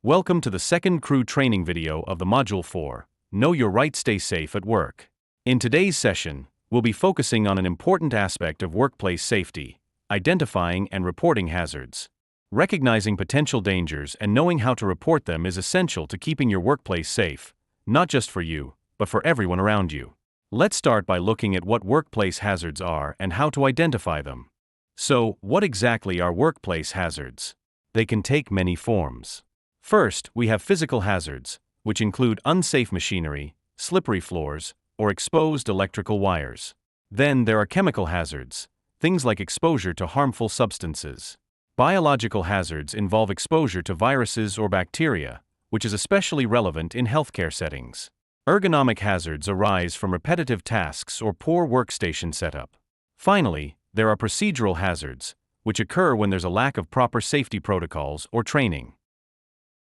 Welcome to the second crew training video of the Module 4, Know Your Right, Stay Safe at Work. In today's session, we'll be focusing on an important aspect of workplace safety, identifying and reporting hazards. Recognizing potential dangers and knowing how to report them is essential to keeping your workplace safe, not just for you, but for everyone around you. Let's start by looking at what workplace hazards are and how to identify them. So, what exactly are workplace hazards? They can take many forms. First, we have physical hazards, which include unsafe machinery, slippery floors, or exposed electrical wires. Then there are chemical hazards, things like exposure to harmful substances. Biological hazards involve exposure to viruses or bacteria, which is especially relevant in healthcare settings. Ergonomic hazards arise from repetitive tasks or poor workstation setup. Finally, there are procedural hazards, which occur when there's a lack of proper safety protocols or training.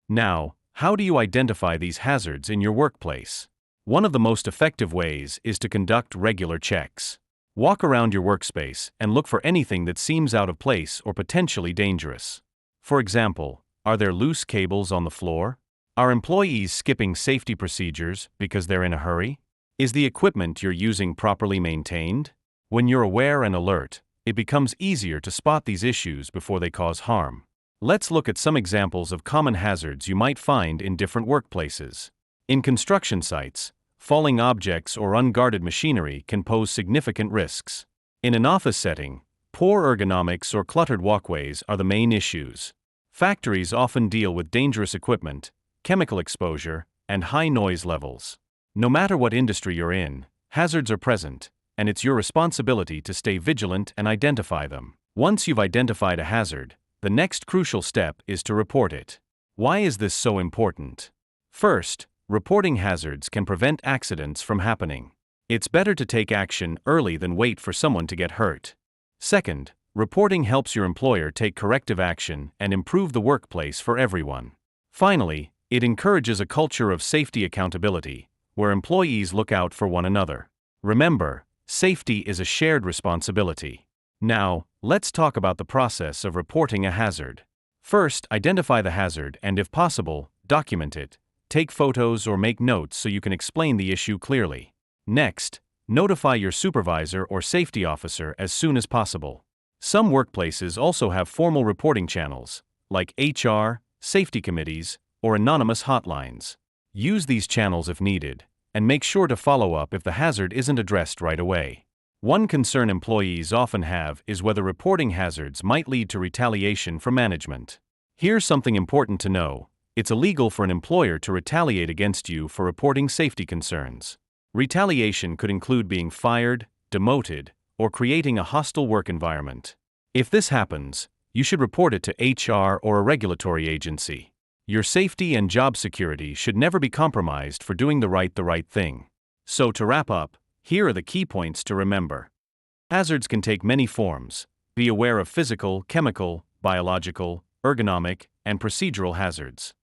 Now, how do you identify these hazards in your workplace? One of the most effective ways is to conduct regular checks. Walk around your workspace and look for anything that seems out of place or potentially dangerous. For example, are there loose cables on the floor? Are employees skipping safety procedures because they're in a hurry? Is the equipment you're using properly maintained? When you're aware and alert, it becomes easier to spot these issues before they cause harm. Let's look at some examples of common hazards you might find in different workplaces. In construction sites, falling objects or unguarded machinery can pose significant risks. In an office setting, poor ergonomics or cluttered walkways are the main issues. Factories often deal with dangerous equipment, chemical exposure, and high noise levels. No matter what industry you're in, hazards are present, and it's your responsibility to stay vigilant and identify them. Once you've identified a hazard, the next crucial step is to report it. Why is this so important? First, reporting hazards can prevent accidents from happening. It's better to take action early than wait for someone to get hurt. Second, reporting helps your employer take corrective action and improve the workplace for everyone. Finally, it encourages a culture of safety accountability, where employees look out for one another. Remember, safety is a shared responsibility. Now, let's talk about the process of reporting a hazard. First, identify the hazard and, if possible, document it. Take photos or make notes so you can explain the issue clearly. Next, notify your supervisor or safety officer as soon as possible. Some workplaces also have formal reporting channels, like HR, safety committees, or anonymous hotlines. Use these channels if needed, and make sure to follow up if the hazard isn't addressed right away. One concern employees often have is whether reporting hazards might lead to retaliation from management. Here's something important to know. It's illegal for an employer to retaliate against you for reporting safety concerns. Retaliation could include being fired, demoted, or creating a hostile work environment. If this happens, you should report it to HR or a regulatory agency. Your safety and job security should never be compromised for doing the right thing. So to wrap up, here are the key points to remember. Hazards can take many forms. Be aware of physical, chemical, biological, ergonomic, and procedural hazards.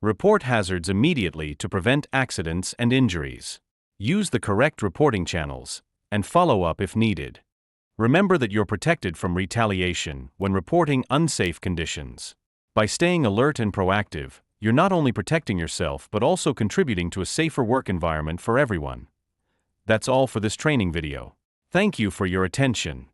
Report hazards immediately to prevent accidents and injuries. Use the correct reporting channels, and follow up if needed. Remember that you're protected from retaliation when reporting unsafe conditions. By staying alert and proactive, you're not only protecting yourself but also contributing to a safer work environment for everyone. That's all for this training video. Thank you for your attention.